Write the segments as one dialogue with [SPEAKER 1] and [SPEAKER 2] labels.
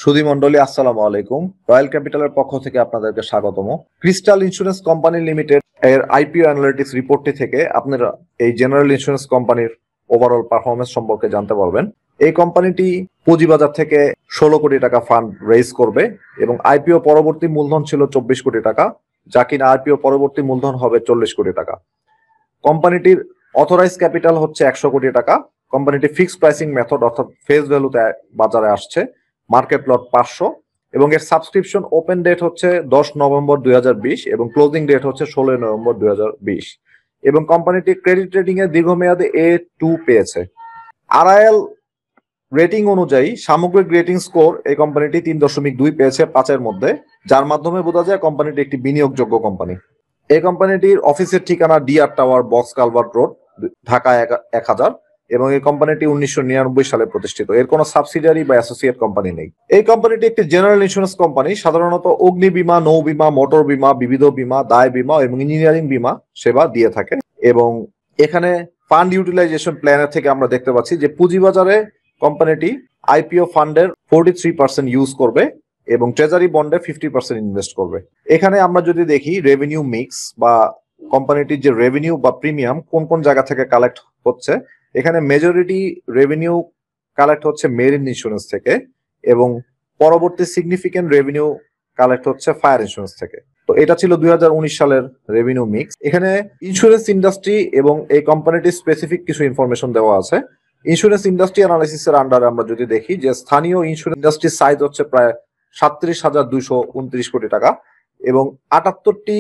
[SPEAKER 1] সুধী মণ্ডলী, আসসালামু আলাইকুম। রয়্যাল ক্যাপিটালের পক্ষ থেকে আপনাদেরকে স্বাগতম। ক্রিস্টাল ইন্স্যুরেন্স কোম্পানি লিমিটেড এর আইপিও অ্যানালিটিক্স রিপোর্টটি থেকে আপনারা এই জেনারেল ইন্স্যুরেন্স কোম্পানির ওভারঅল পারফরমেন্স সম্পর্কে জানতে পারবেন। এই কোম্পানিটি পুঁজিবাজার থেকে 16 কোটি টাকা ফান্ড রেইজ করবে এবং আইপিও পরবর্তী মূলধন ছিল 24 কোটি টাকা, যা কিনা আইপিও পরবর্তী মূলধন হবে 40 কোটি টাকা। কোম্পানিটির অথরাইজ ক্যাপিটাল হচ্ছে 100 কোটি টাকা। কোম্পানিটি ফিক্সড প্রাইসিং মেথড অর্থাৎ ফেস ভ্যালুতে বাজারে আসছে। মার্কেট লট 500 এবং এর সাবস্ক্রিপশন ওপেন ডেট হচ্ছে 10 নভেম্বর 2020 এবং ক্লোজিং ডেট হচ্ছে 16 নভেম্বর 2020 এবং কোম্পানিটি ক্রেডিট রেটিং এ দীর্ঘমেয়াদে A2 পেয়েছে। আরআইএল রেটিং অনুযায়ী সামগ্রিক রেটিং স্কোর এই কোম্পানিটি 3.2 পেয়েছে 5-এর মধ্যে, যার মাধ্যমে বোঝা যায় কোম্পানিটি একটি বিনিয়োগযোগ্য কোম্পানি। এই কোম্পানিটির অফিসের ঠিকানা DR tower, box culvert road, Dhaka 1000 এবং এই কোম্পানিটি 1999 সালে প্রতিষ্ঠিত। এর কোনো সাবসিডিয়ারি বা অ্যাসোসিয়েট কোম্পানি নেই। এই কোম্পানিটি একটি জেনারেল ইন্স্যুরেন্স কোম্পানি, সাধারণত অগ্নি বীমা, নৌ বীমা, মোটর বীমা, বিবিধ বীমা, দায় বীমা এবং ইঞ্জিনিয়ারিং বীমা সেবা দিয়ে থাকে। এবং এখানে ফান্ড ইউটিলাইজেশন প্ল্যানের থেকে আমরা দেখতে পাচ্ছি যে পুঁজিবাজারে কোম্পানিটি আইপিও ফান্ডের 43% ইউজ করবে এবং ট্রেজারি বন্ডে 50% ইনভেস্ট করবে। এখানে আমরা যদি দেখি রেভিনিউ মিক্স বা কোম্পানিটির যে রেভিনিউ বা প্রিমিয়াম কোন কোন জায়গা থেকে কালেক্ট হচ্ছে, এখানে মেজরিটি রেভিনিউ কালেক্ট হচ্ছে মেরিন ইন্স্যুরেন্স থেকে এবং পরবর্তী সিগনিফিকেন্ট রেভিনিউ কালেক্ট হচ্ছে ফায়ার ইন্স্যুরেন্স থেকে। তো এটা ছিল 2019 সালের রেভিনিউ মিক্স। এখানে ইন্স্যুরেন্স ইন্ডাস্ট্রি এবং এই কোম্পানিটির স্পেসিফিক কিছু ইনফরমেশন দেওয়া আছে। ইন্স্যুরেন্স ইন্ডাস্ট্রি অ্যানালিসিসের আন্ডারে আমরা যদি দেখি যে স্থানীয় ইন্স্যুরেন্স ইন্ডাস্ট্রির সাইজ হচ্ছে প্রায় 37,229 কোটি টাকা এবং 78টি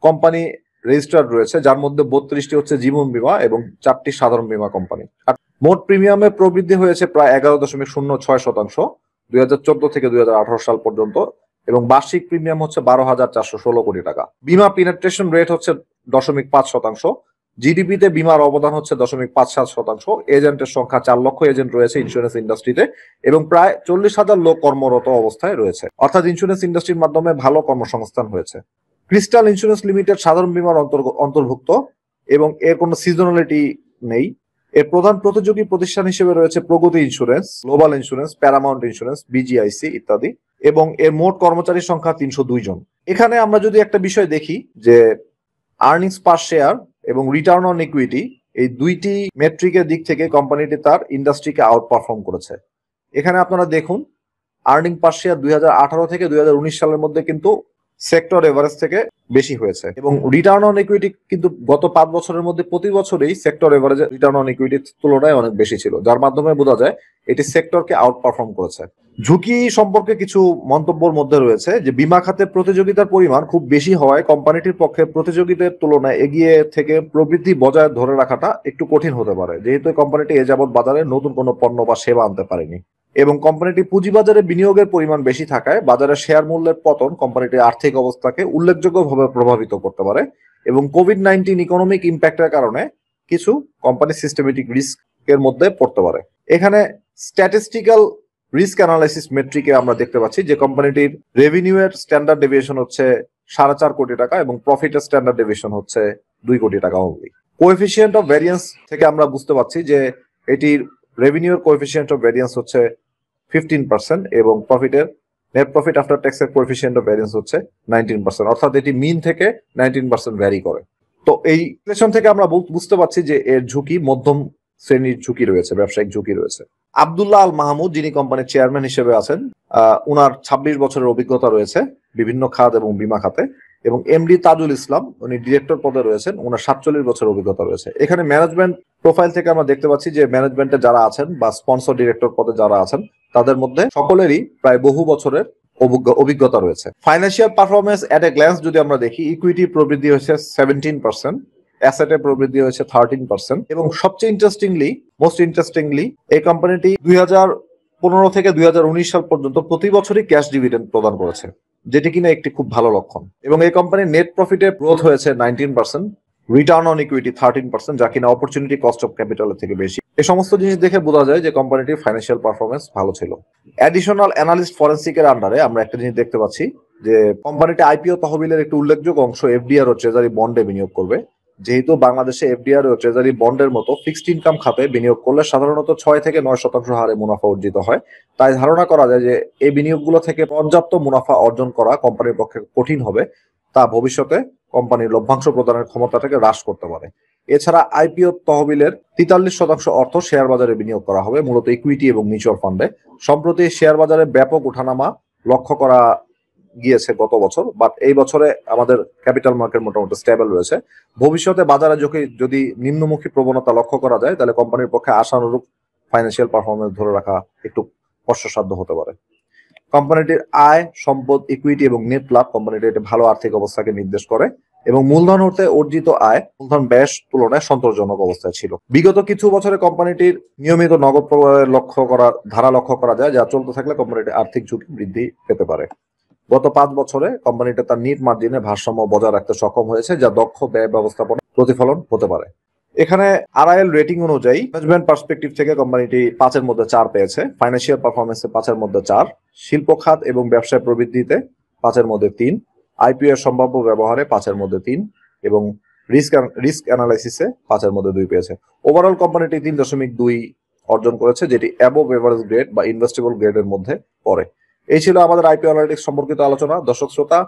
[SPEAKER 1] কোম্পানি রেজিস্টার্ড রয়েছে, যার মধ্যে 32টি হচ্ছে জীবন বীমা এবং 4টি সাধারণ বীমা কোম্পানি। আর মোট প্রিমিয়ামের প্রবৃদ্ধি হয়েছে প্রায় 11.06% 2014 থেকে 2018 সাল পর্যন্ত এবং বার্ষিক প্রিমিয়াম হচ্ছে 12,416 কোটি টাকা। বীমা পেনেট্রেশন রেট হচ্ছে 0.5%। জিডিপিতে বীমার অবদান হচ্ছে 0.57%। এজেন্টের সংখ্যা 4 লক্ষ এজেন্ট রয়েছে ইন্স্যুরেন্স ইন্ডাস্ট্রিতে এবং প্রায় 40,000 লোক কর্মরত অবস্থায় রয়েছে, অর্থাৎ ইন্স্যুরেন্স ইন্ডাস্ট্রির মাধ্যমে ভালো কর্মসংস্থান হয়েছে। ক্রিস্টাল ইন্স্যুরেন্স লিমিটেড সাধারণ বীমার অন্তর্ভুক্ত এবং এর কোনো সিজনালিটি নেই। এর প্রধান প্রতিযোগী প্রতিষ্ঠান হিসেবে রয়েছে প্রগতি insurance, global insurance, Paramount insurance, বিজিআইসি ইত্যাদি এবং এর মোট কর্মচারীর সংখ্যা 302 জন। এখানে আমরা যদি একটা বিষয় দেখি যে আর্নিংস পার শেয়ার এবং রিটার্ন অন ইকুইটি, এই দুইটি মেট্রিকের দিক থেকে কোম্পানিটি তার ইন্ডাস্ট্রিকে আউট পারফর্ম করেছে। এখানে আপনারা দেখুন আর্নিং পার শেয়ার 2018 থেকে 2019 সালের মধ্যে কিন্তু সেক্টর এভারেজ থেকে বেশি হয়েছে এবং রিটার্ন অন ইকুইটি কিন্তু গত 5 বছরের মধ্যে প্রতি বছরেই সেক্টর এভারেজ রিটার্ন অন ইকুইটির তুলনায় অনেক বেশি ছিল, যার মাধ্যমে বোঝা যায় এটি সেক্টরকে আউট পারফর্ম করেছে। ঝুঁকি সম্পর্কে কিছু মন্তব্যের মধ্যে রয়েছে যে বীমা খাতে প্রতিযোগিতার পরিমাণ খুব বেশি হওয়ায় কোম্পানিটির পক্ষে প্রতিযোগীদের তুলনায় এগিয়ে থেকে প্রবৃদ্ধি বজায় ধরে রাখাটা একটু কঠিন হতে পারে, যেহেতু কোম্পানিটি এ যাবৎ বাজারে নতুন কোনো পণ্য বা সেবা আনতে পারেনি এবং কোম্পানিটি পুঁজিবাজারে বিনিয়োগের পরিমাণ বেশি থাকায় বাজারে শেয়ার মূল্যের পতন কোম্পানিটির আর্থিক অবস্থাকে উল্লেখযোগ্যভাবে প্রভাবিত করতে পারে এবং কোভিড-19 ইকোনমিক ইম্প্যাক্টের কারণে কিছু কোম্পানি সিস্টেমেটিক রিস্কের মধ্যে পড়তে পারে। এখানে স্ট্যাটিস্টিক্যাল রিস্ক অ্যানালাইসিস মেট্রিকে আমরা দেখতে পাচ্ছি যে কোম্পানিটির রেভিনিউ এর স্ট্যান্ডার্ড ডেভিয়েশন হচ্ছে 4.5 কোটি টাকা এবং প্রফিটের স্ট্যান্ডার্ড ডেভিয়েশন হচ্ছে 2 কোটি টাকা অনলি। কোএফিসিয়েন্ট অফ ভ্যারিয়েন্স থেকে আমরা বুঝতে পারছি যে এটির রেভিনিউর কোএফিসিয়েন্ট অফ ভ্যারিয়েন্স হচ্ছে 15% এবং প্রফিটের নেট প্রফিট আফটার ট্যাক্সের কোএফিসিয়েন্ট অফ ভ্যারিয়েন্স হচ্ছে 19%, অর্থাৎ এটি মিন থেকে 19% ভ্যারি করে। তো এই ইকুয়েশন থেকে আমরা বুঝতে পারছি যে এর ঝুঁকি মধ্যম শ্রেণীর ঝুঁকি রয়েছে, ব্যবসায়িক ঝুঁকি রয়েছে। আব্দুল্লাহ আল মাহমুদ, যিনি কোম্পানির চেয়ারম্যান হিসেবে আছেন, উনার 26 বছরের অভিজ্ঞতা রয়েছে বিভিন্ন খাত এবং বীমা খাতে এবং এমডি তাজুল ইসলাম, উনি ডিরেক্টর পদে রয়েছেন, ওনার 47 বছরের অভিজ্ঞতা রয়েছে। এখানে ম্যানেজমেন্ট প্রোফাইল থেকে আমরা দেখতে পাচ্ছি যে ম্যানেজমেন্টে যারা আছেন বা স্পন্সর ডিরেক্টর পদে যারা আছেন তাদের মধ্যে সকলেরই প্রায় বহু বছরের অভিজ্ঞতা রয়েছে। Financial performance at a glance যদি আমরা দেখি, ইকুইটি প্রবৃদ্ধি হয়েছে 17%, অ্যাসেটে প্রবৃদ্ধি হয়েছে 13% এবং সবচেয়ে মোস্ট ইন্টারেস্টিংলি এই কোম্পানিটি 2015 থেকে 2019 সাল পর্যন্ত প্রতি বছরই ক্যাশ ডিভিডেন্ড প্রদান করেছে, যেটি কিনা একটি খুব ভালো লক্ষণ এবং এই কোম্পানির নেট প্রফিটে গ্রোথ হয়েছে 19%, রিটার্ন অন ইকুইটি 13%, যা কিনা অপরচুনিটি কস্ট অফ ক্যাপিটালের থেকে বেশি। এই সমস্ত জিনিস দেখে বোঝা যায় যে কোম্পানিটির ফাইন্যান্সিয়াল পারফরমেন্স ভালো ছিল। অ্যাডিশনাল অ্যানালিস্ট ফরেনসিকের আন্ডারে আমরা একটা জিনিস দেখতে পাচ্ছি যে কোম্পানিটি আইপিও তহবিলের একটি উল্লেখযোগ্য অংশ এফডিআর ও ট্রেজারি বন্ডে বিনিয়োগ করবে, যেহেতু বাংলাদেশে এফডিআর ও ট্রেজারি বন্ডের মতো ফিক্সড ইনকাম খাতে বিনিয়োগ করলে সাধারণত 6 থেকে 9% হারে মুনাফা অর্জিত হয়, তাই ধারণা করা যায় যে এই বিনিয়োগগুলো থেকে পর্যাপ্ত মুনাফা অর্জন করা কোম্পানির পক্ষে কঠিন হবে, তা ভবিষ্যতে কোম্পানির লভ্যাংশ প্রদানের ক্ষমতাটাকে হ্রাস করতে পারে। এছাড়া আইপিও তহবিলের 43% অর্থ শেয়ার বাজারে বিনিয়োগ করা হবে, মূলত ইকুইটি এবং মিউচুয়াল ফান্ডে। সম্প্রতি শেয়ার বাজারে ব্যাপক ওঠানামা লক্ষ্য করা গিয়েছে গত বছর, বাট এই বছরে আমাদের ক্যাপিটাল মার্কেট মোটামুটি স্টেবল রয়েছে। ভবিষ্যতে বাজারে যদি নিম্নমুখী প্রবণতা লক্ষ্য করা যায়, তাহলে কোম্পানির পক্ষে আশানুরূপ ফাইন্যান্সিয়াল পারফরমেন্স ধরে রাখা একটু কষ্টসাধ্য হতে পারে। কোম্পানিটির আয়, সম্পদ, ইকুইটি এবং নেট লাভ কোম্পানিটির একটি ভালো আর্থিক অবস্থাকে নির্দেশ করে এবং মূলধন হতে অর্জিত আয় মূলধন ব্যয় তুলনায় সন্তোষজনক অবস্থায় ছিল। বিগত কিছু বছরে কোম্পানিটির নিয়মিত নগদ প্রবাহের ধারা লক্ষ্য করা যায়, যা চলতে থাকলে কোম্পানিটির আর্থিক ঝুঁকি বৃদ্ধি পেতে পারে। গত 5 বছরে কোম্পানিটা তার নিট মার্জিনে ভারসাম্য বজায় রাখতে সক্ষম হয়েছে, যা দক্ষ ব্যয় ব্যবস্থাপনা প্রতিফলন হতে পারে। এখানে আরআইএল রেটিং অনুযায়ী ম্যানেজমেন্ট পার্সপেক্টিভ থেকে কোম্পানিটি 5-এর মধ্যে 4 পেয়েছে, ফাইন্যান্সিয়াল পারফরমেন্সে 5-এর মধ্যে 4, শিল্প খাত এবং ব্যবসায় প্রবৃদ্ধিতে 5-এর মধ্যে 3, আইপিও এর সম্ভাব্য ব্যবহারে 5-এর মধ্যে 3 এবং রিস্ক অ্যানালাইসিসে 5-এর মধ্যে 2 পেয়েছে। ওভারঅল কোম্পানিটি 3.2 অর্জন করেছে, যেটি অ্যাবভ এভারেজ গ্রেড বা ইনভেস্টেবল গ্রেডের মধ্যে পড়ে। এই ছিল আমাদের আইপিও অ্যানালিটিক্স সম্পর্কিত আলোচনা। দর্শক শ্রোতা,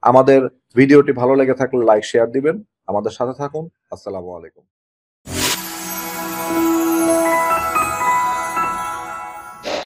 [SPEAKER 1] আমাদের ভিডিওটি ভালো লেগে থাকলে লাইক শেয়ার দিবেন, আমাদের সাথে থাকুন। আসসালামু আলাইকুম।